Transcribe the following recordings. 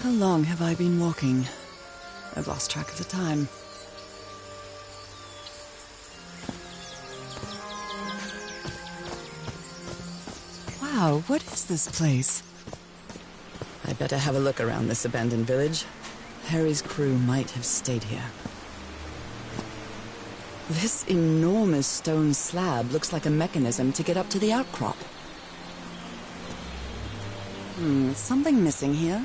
How long have I been walking? I've lost track of the time. Wow, what is this place? I better have a look around this abandoned village. Harry's crew might have stayed here. This enormous stone slab looks like a mechanism to get up to the outcrop. Is something missing here?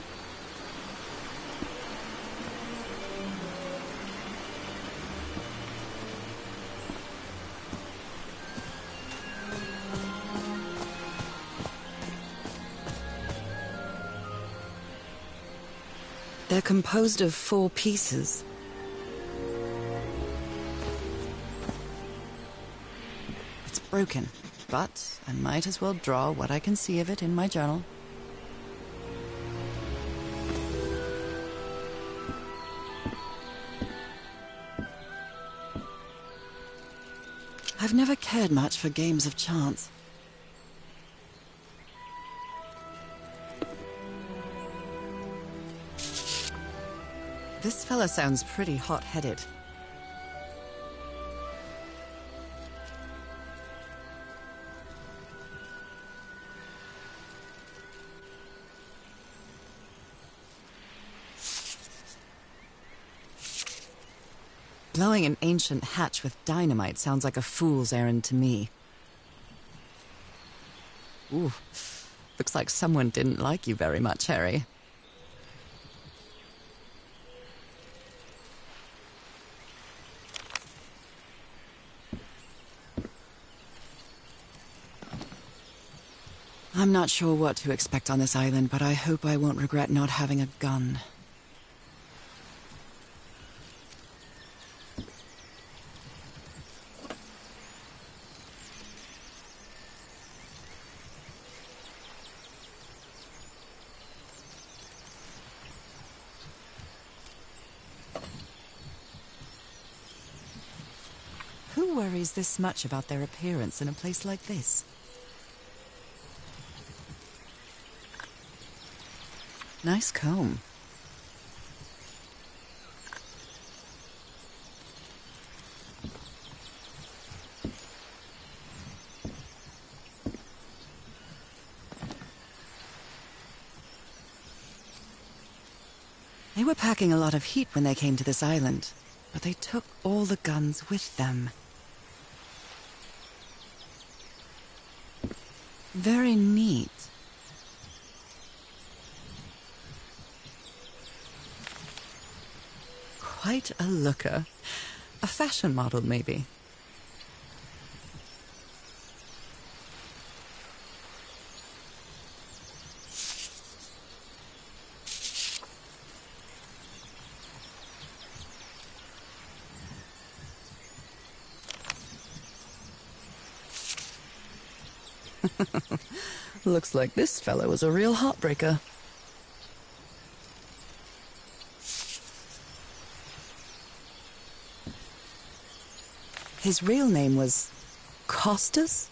They're composed of 4 pieces. It's broken, but I might as well draw what I can see of it in my journal. I've never cared much for games of chance. This fella sounds pretty hot-headed. Blowing an ancient hatch with dynamite sounds like a fool's errand to me. Ooh, looks like someone didn't like you very much, Harry. I'm not sure what to expect on this island, but I hope I won't regret not having a gun. Who worries this much about their appearance in a place like this? Nice comb. They were packing a lot of heat when they came to this island, but they took all the guns with them. Very neat. Quite a looker. A fashion model, maybe. Looks like this fellow was a real heartbreaker. His real name was Costas?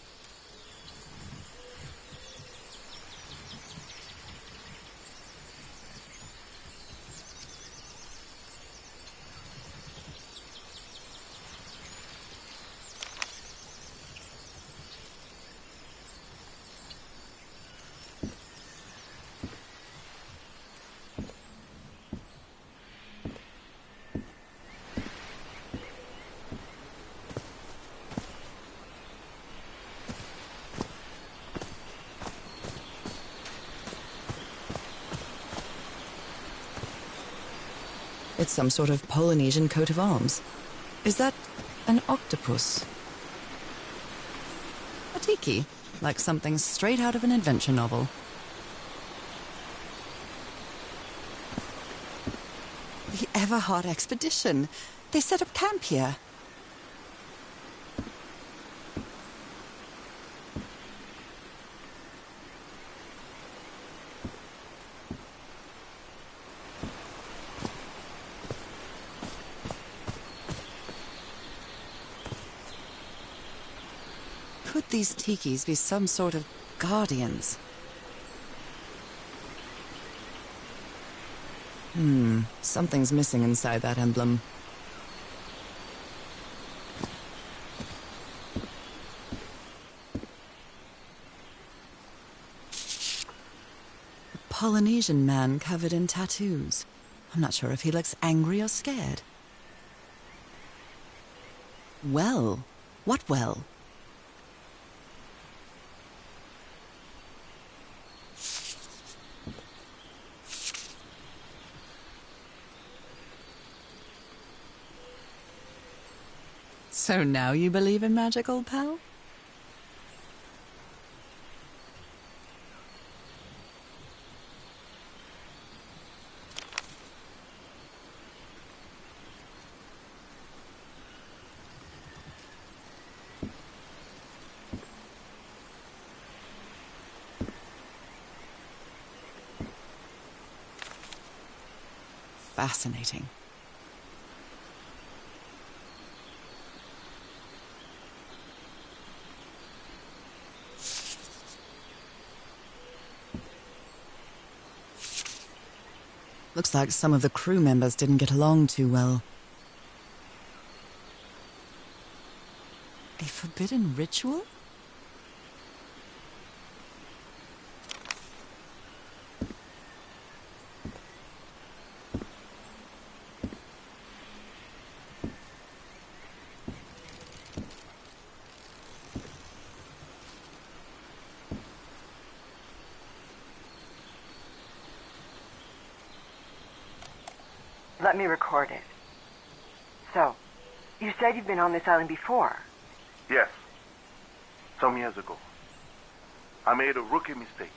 It's some sort of Polynesian coat of arms. Is that an octopus? A tiki, like something straight out of an adventure novel. The Everhard expedition. They set up camp here. Could these tikis be some sort of guardians? Something's missing inside that emblem. A Polynesian man covered in tattoos. I'm not sure if he looks angry or scared. Well? What well? So now you believe in magic, old pal? Fascinating. Looks like some of the crew members didn't get along too well. A forbidden ritual? Let me record it. So, you said you've been on this island before? Yes. Some years ago. I made a rookie mistake.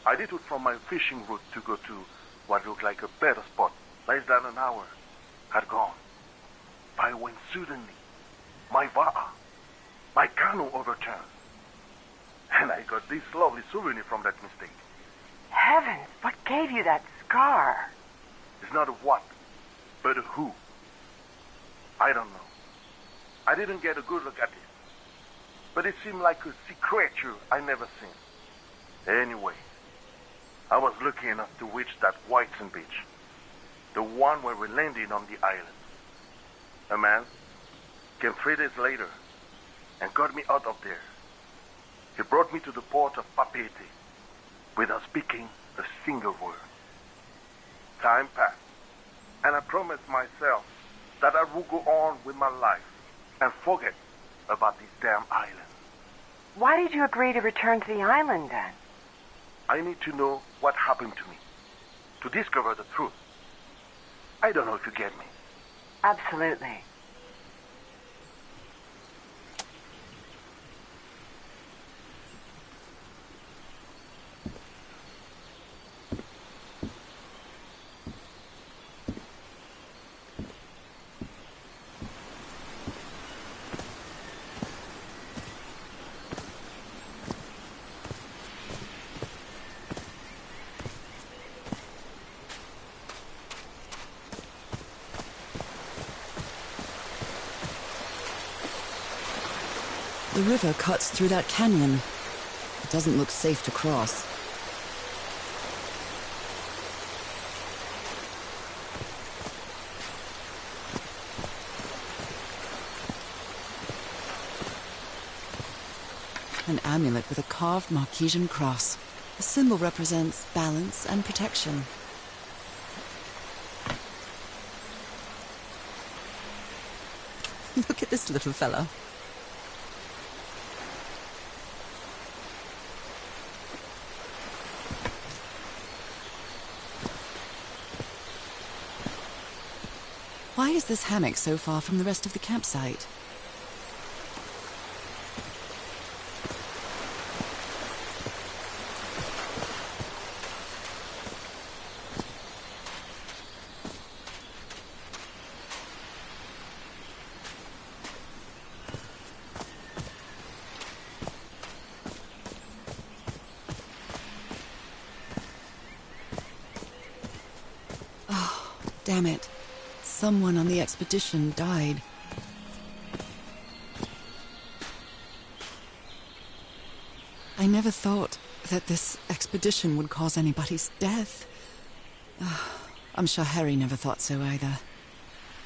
I did it from my fishing route to go to what looked like a better spot. Less than an hour had gone. By when suddenly, my va'a, my canoe overturned. And I got this lovely souvenir from that mistake. Heavens, what gave you that scar? It's not a what, but a who. I don't know. I didn't get a good look at it. But it seemed like a sea creature I never seen. Anyway, I was lucky enough to reach that Whitesand beach. The one where we landed on the island. A man came 3 days later and got me out of there. He brought me to the port of Papeete without speaking a single word. Time passed, and I promised myself that I would go on with my life and forget about this damn island. Why did you agree to return to the island then? I need to know what happened to me, to discover the truth. I don't know if you get me. Absolutely. The river cuts through that canyon. It doesn't look safe to cross. An amulet with a carved Marquesian cross. The symbol represents balance and protection. Look at this little fella. Why is this hammock so far from the rest of the campsite? Oh, damn it. Someone on the expedition died. I never thought that this expedition would cause anybody's death. I'm sure Harry never thought so either.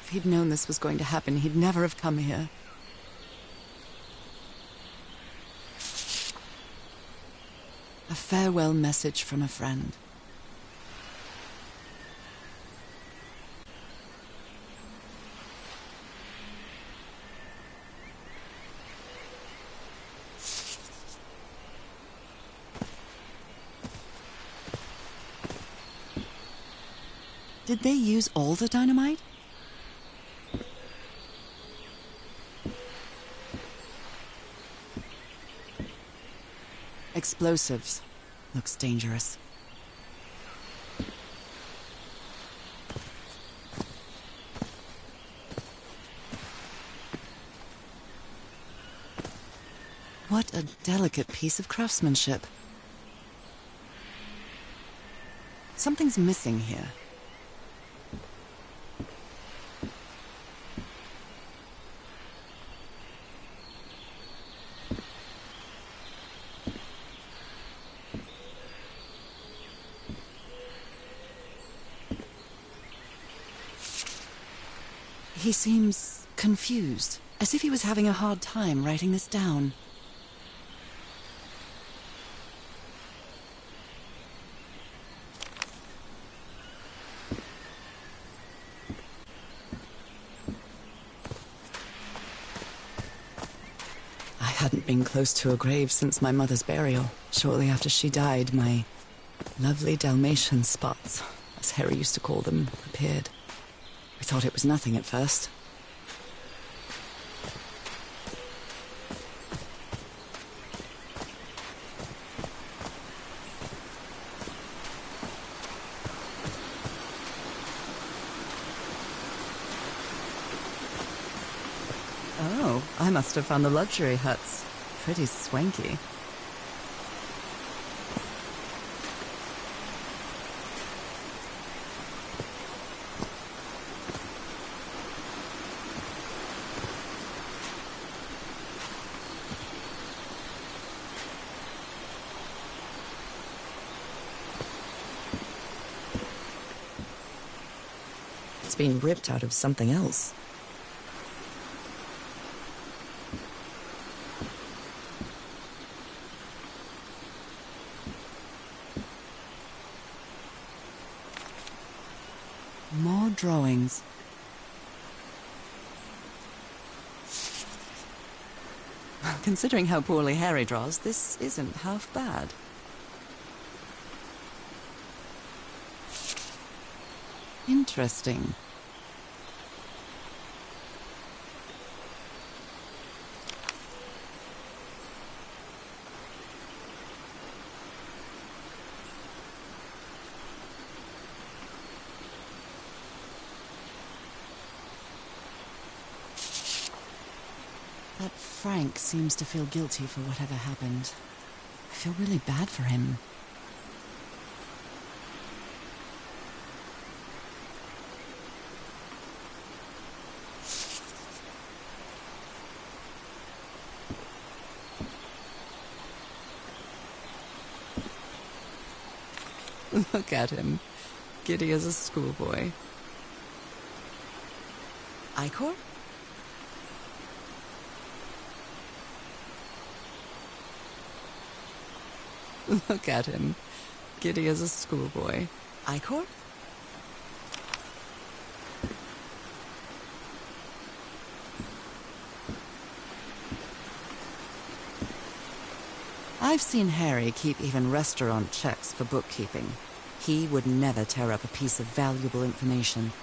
If he'd known this was going to happen, he'd never have come here. A farewell message from a friend. Did they use all the dynamite? Explosives. Looks dangerous. What a delicate piece of craftsmanship. Something's missing here. He seems confused, as if he was having a hard time writing this down. I hadn't been close to a grave since my mother's burial. Shortly after she died, my lovely Dalmatian spots, as Harry used to call them, appeared. We thought it was nothing at first. Oh, I must have found the luxury huts. Pretty swanky. It's been ripped out of something else. More drawings. Considering how poorly Harry draws, this isn't half bad. Interesting. That Frank seems to feel guilty for whatever happened. I feel really bad for him. Look at him, giddy as a schoolboy. Icor? Look at him, giddy as a schoolboy. Icor? I've seen Harry keep even restaurant checks for bookkeeping. He would never tear up a piece of valuable information.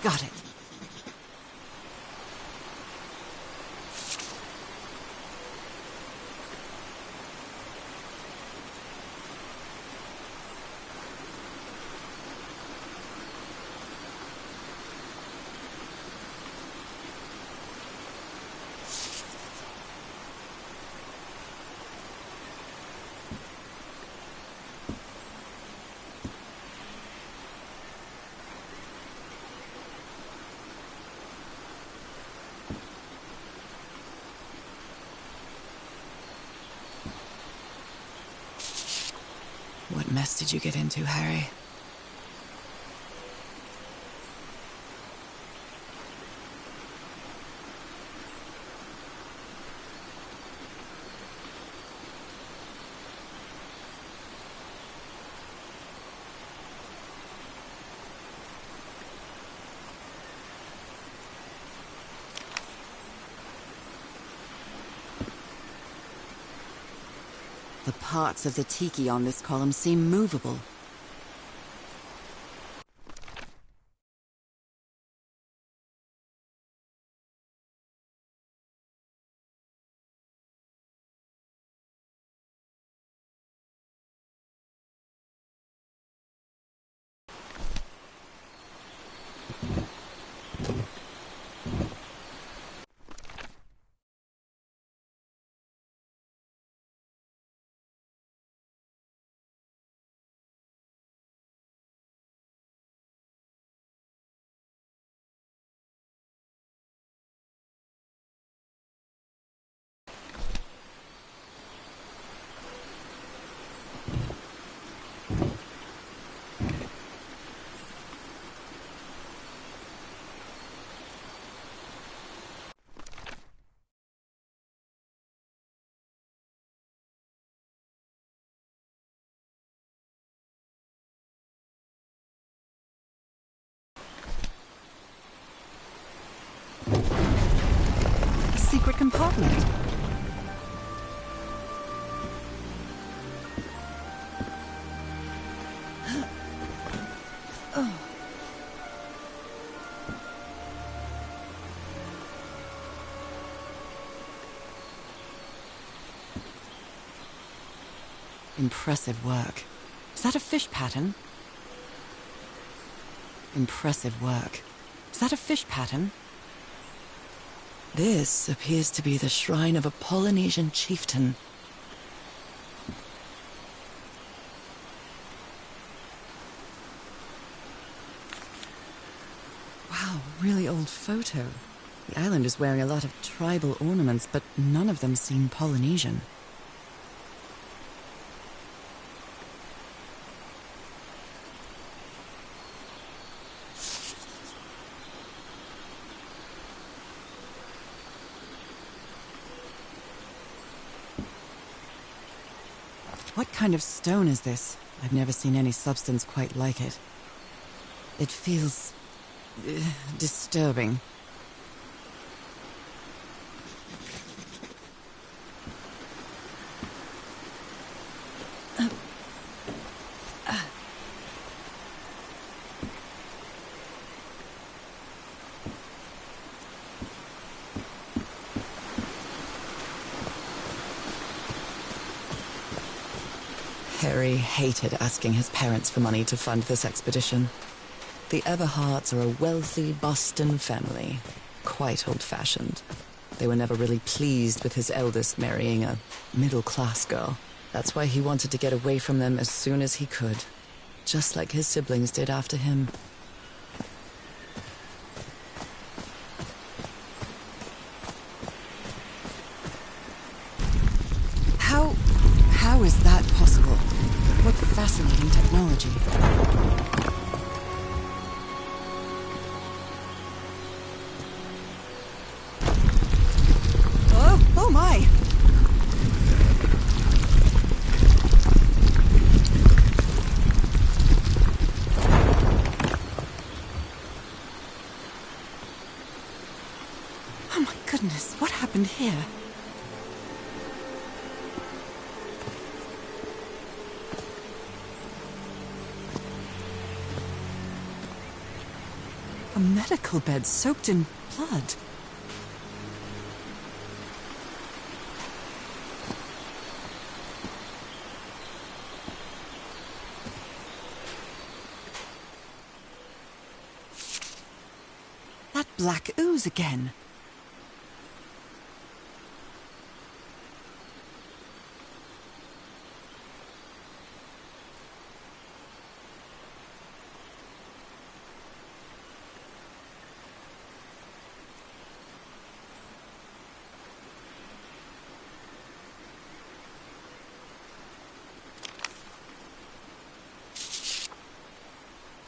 Got it. What mess did you get into, Harry? The parts of the tiki on this column seem movable. A secret compartment. Impressive work. Is that a fish pattern? Impressive work. Is that a fish pattern? This appears to be the shrine of a Polynesian chieftain. Wow, really old photo. The island is wearing a lot of tribal ornaments, but none of them seem Polynesian. What kind of stone is this? I've never seen any substance quite like it. It feels disturbing. Harry hated asking his parents for money to fund this expedition. The Everharts are a wealthy Boston family, quite old-fashioned. They were never really pleased with his eldest marrying a middle-class girl. That's why he wanted to get away from them as soon as he could, just like his siblings did after him. How is that possible? What fascinating technology. Oh my! Oh my goodness, what happened here? A medical bed soaked in blood. That black ooze again.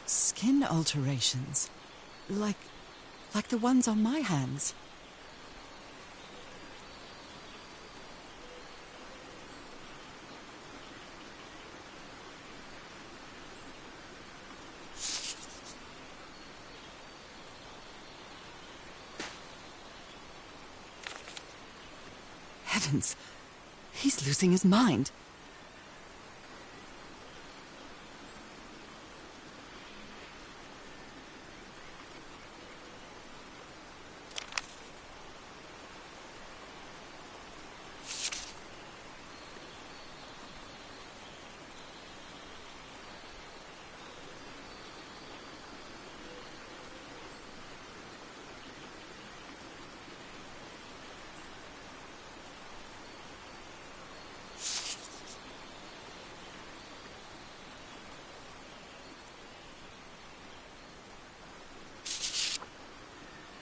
Skin alterations. Like the ones on my hands. Heavens, he's losing his mind.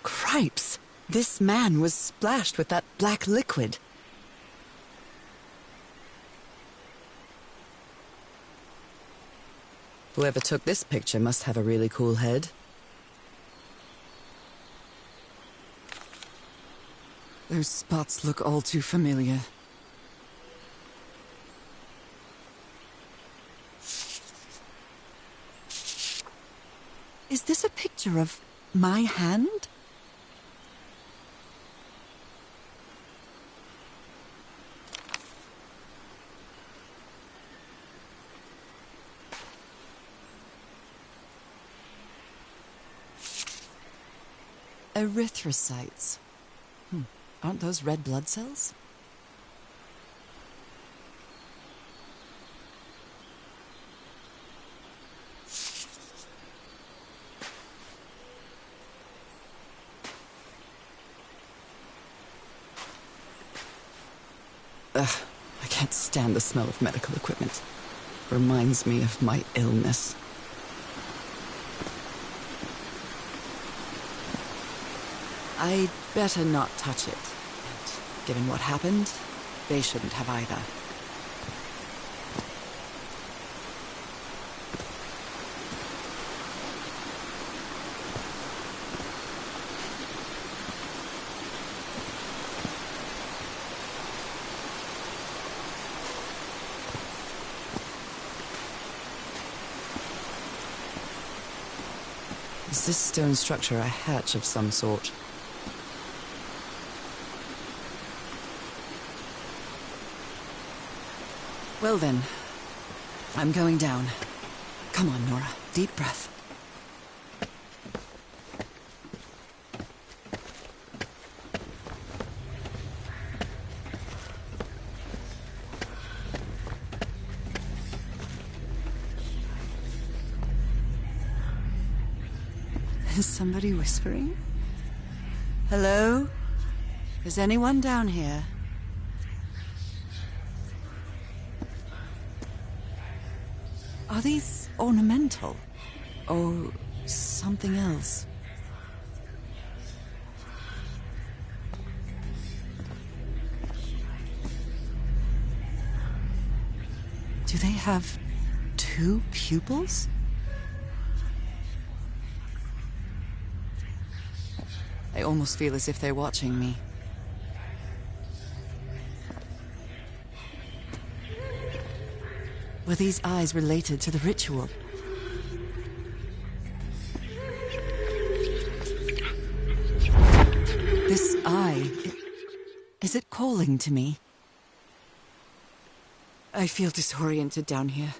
Cripes! This man was splashed with that black liquid. Whoever took this picture must have a really cool head. Those spots look all too familiar. Is this a picture of my hand? Erythrocytes. Aren't those red blood cells? Ugh, I can't stand the smell of medical equipment. Reminds me of my illness. I'd better not touch it. And given what happened, they shouldn't have either. Is this stone structure a hatch of some sort? Well then, I'm going down. Come on, Nora. Deep breath. Is somebody whispering? Hello? Is anyone down here? Are these ornamental? Or something else? Do they have 2 pupils? I almost feel as if they're watching me. Were these eyes related to the ritual? This eye, is it calling to me? I feel disoriented down here.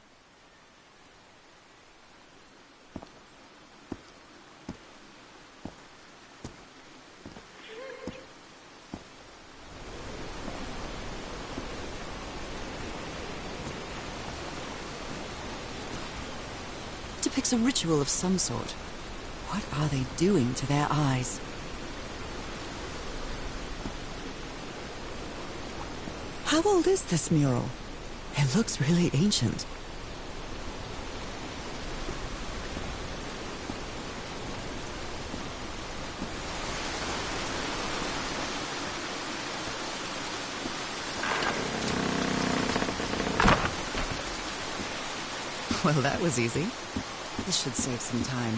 It's a ritual of some sort. What are they doing to their eyes? How old is this mural? It looks really ancient. Well, that was easy. This should save some time.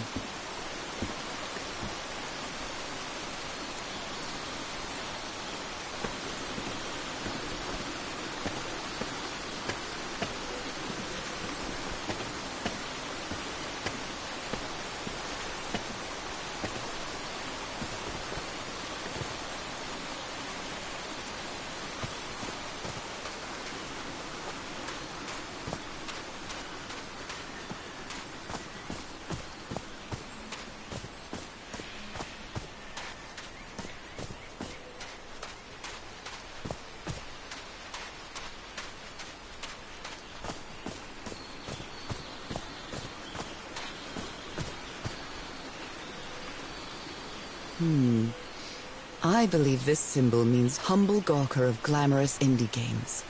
I believe this symbol means humble gawker of glamorous indie games.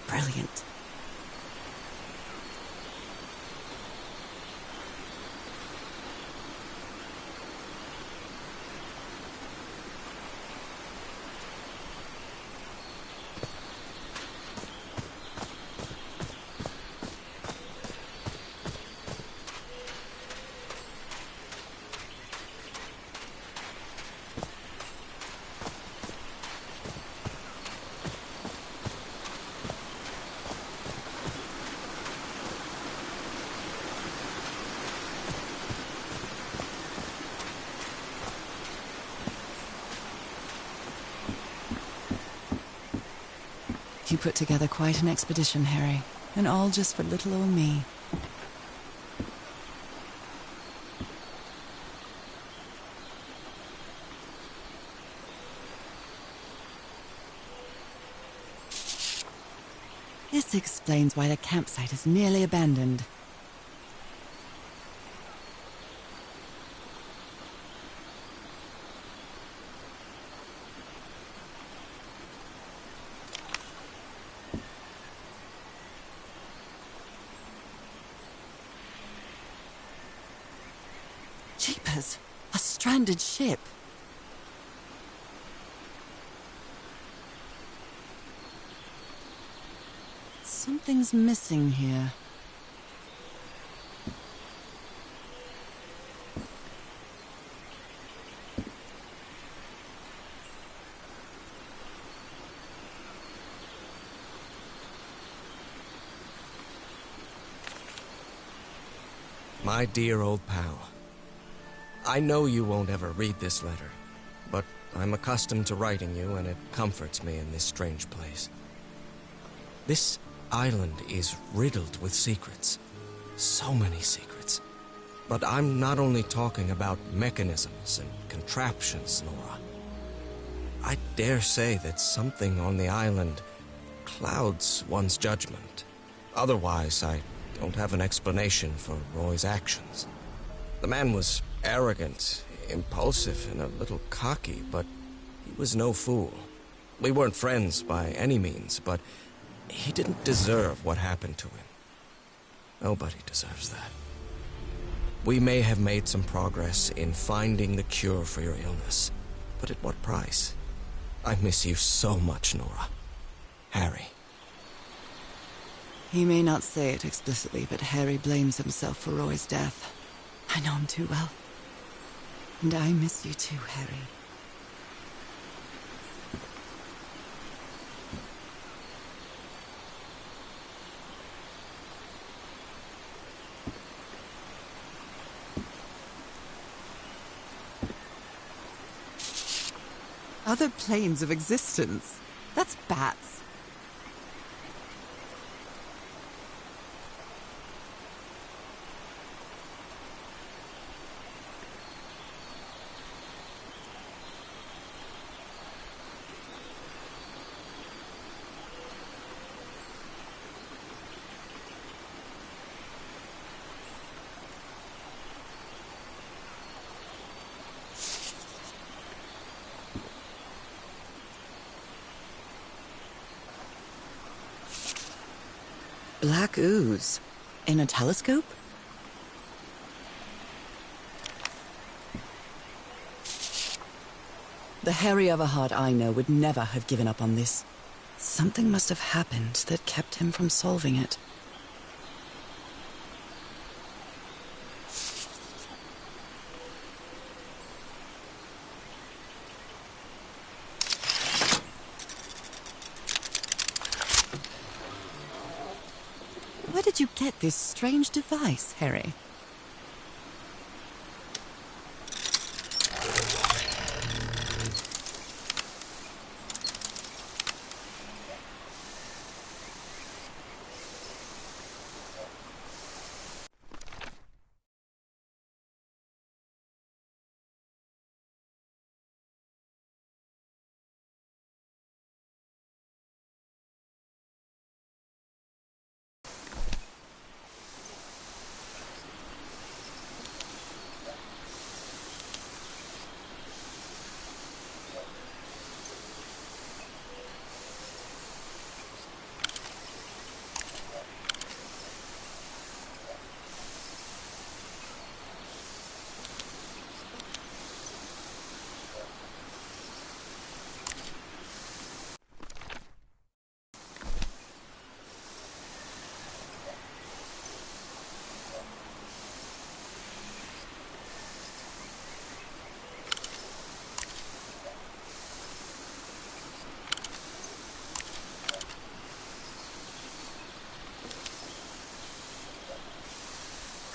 Brilliant. You put together quite an expedition, Harry. And all just for little old me. This explains why the campsite is nearly abandoned. Jeepers! A stranded ship! Something's missing here. My dear old pal, I know you won't ever read this letter, but I'm accustomed to writing you, and it comforts me in this strange place. This island is riddled with secrets. So many secrets. But I'm not only talking about mechanisms and contraptions, Nora. I dare say that something on the island clouds one's judgment. Otherwise, I don't have an explanation for Roy's actions. The man was arrogant, impulsive, and a little cocky, but he was no fool. We weren't friends by any means, but he didn't deserve what happened to him. Nobody deserves that. We may have made some progress in finding the cure for your illness, but at what price? I miss you so much, Nora. Harry. He may not say it explicitly, but Harry blames himself for Roy's death. I know him too well. And I miss you too, Harry. Other planes of existence? That's bats. Black ooze. In a telescope? The Harry Everhard I know would never have given up on this. Something must have happened that kept him from solving it. Where did you get this strange device, Harry?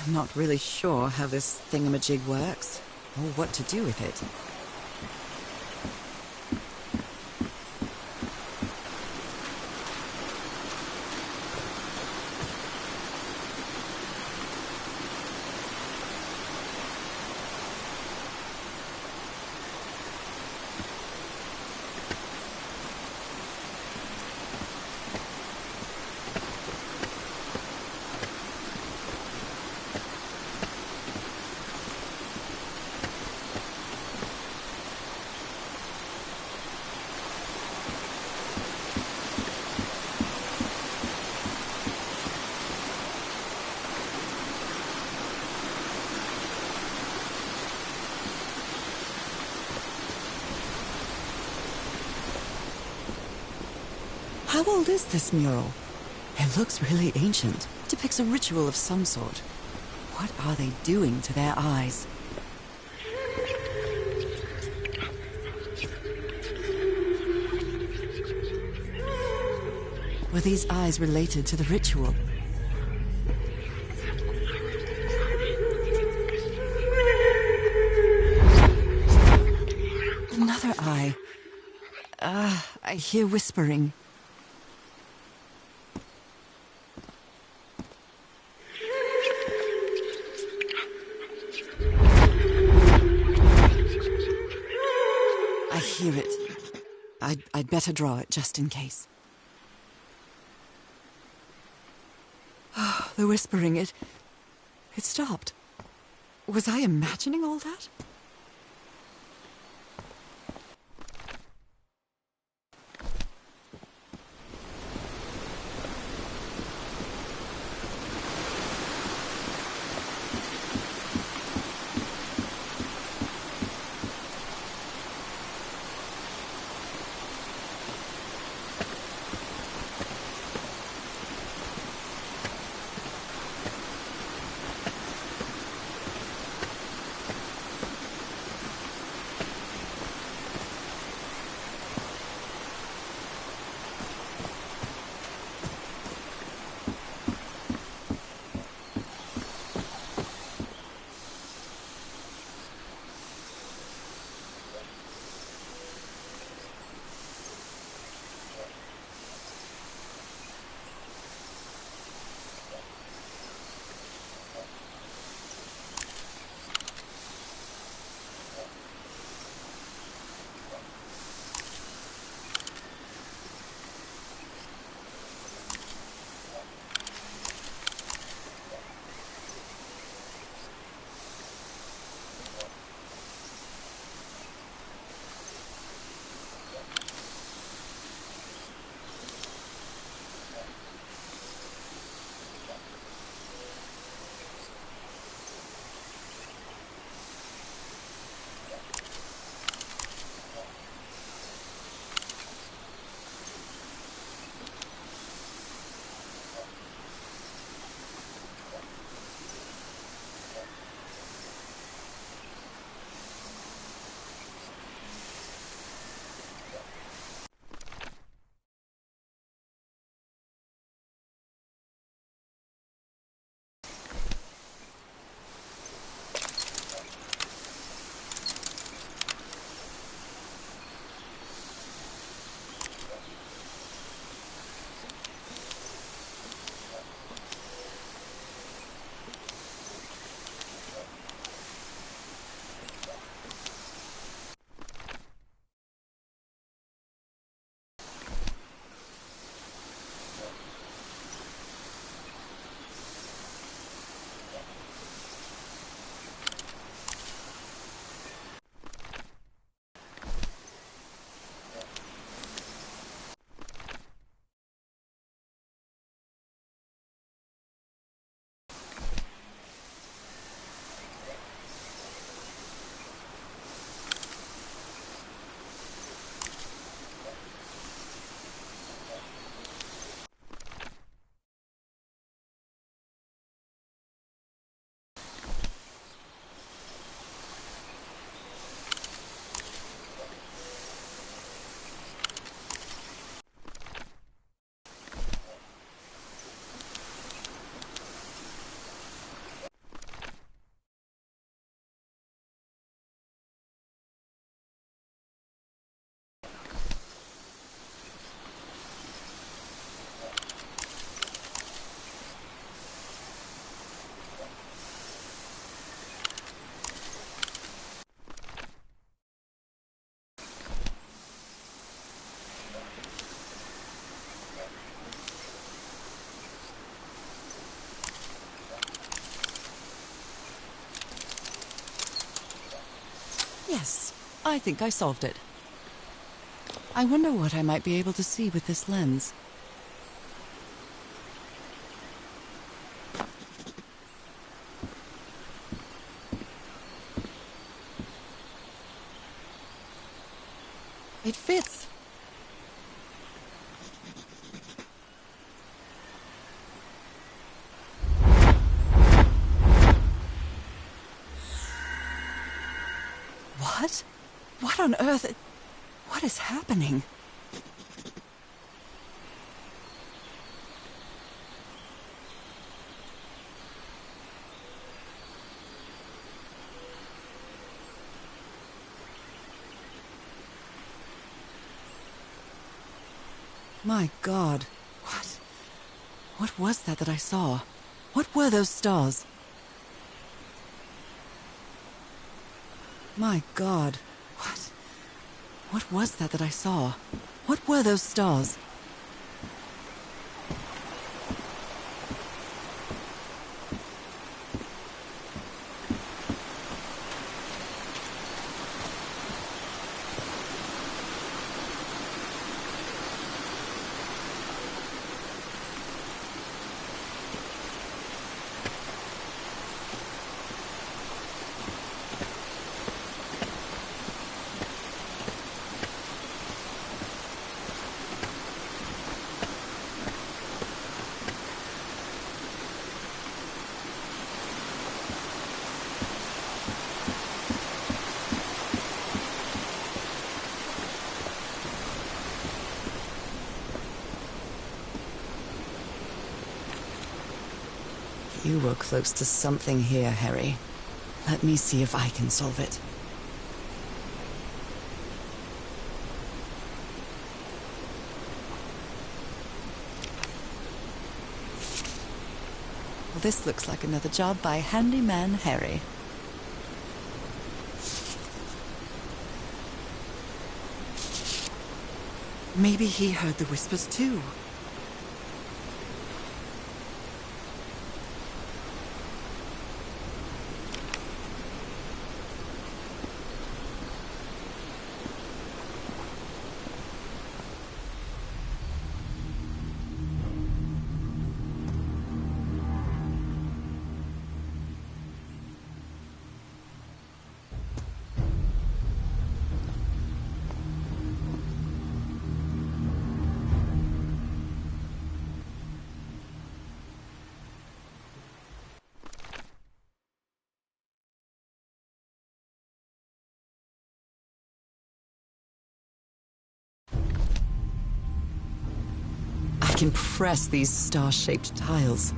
I'm not really sure how this thingamajig works, or what to do with it. How old is this mural? It looks really ancient. It depicts a ritual of some sort. What are they doing to their eyes? Were these eyes related to the ritual? Another eye. I hear whispering. I hear it. I'd better draw it just in case. Oh, the whispering, it stopped. Was I imagining all that? Yes, I think I solved it. I wonder what I might be able to see with this lens. It fits. What? What on earth? What is happening? My God. What was that I saw? What were those stars? My God. What was that I saw? What were those stars? You were close to something here, Harry. Let me see if I can solve it. Well, this looks like another job by Handyman Harry. Maybe he heard the whispers too. I can press these star-shaped tiles.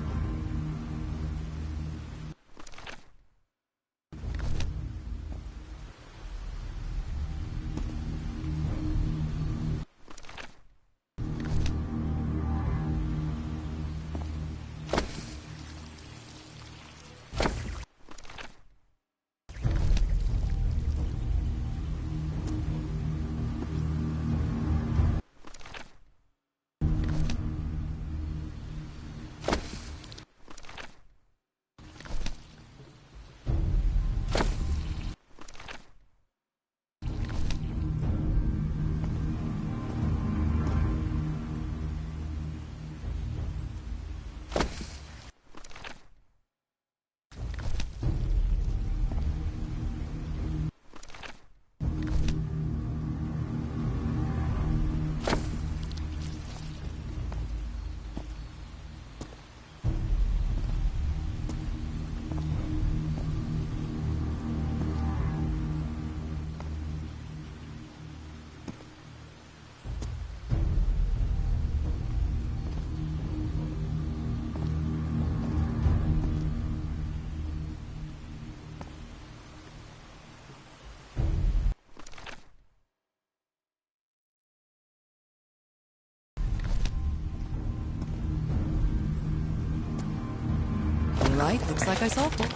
Right, looks like I solved it.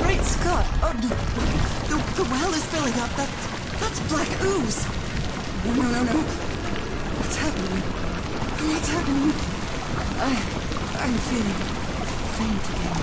Great Scott! Oh, the well is filling up. That's black ooze. No. happening? What's happening? I'm feeling faint again.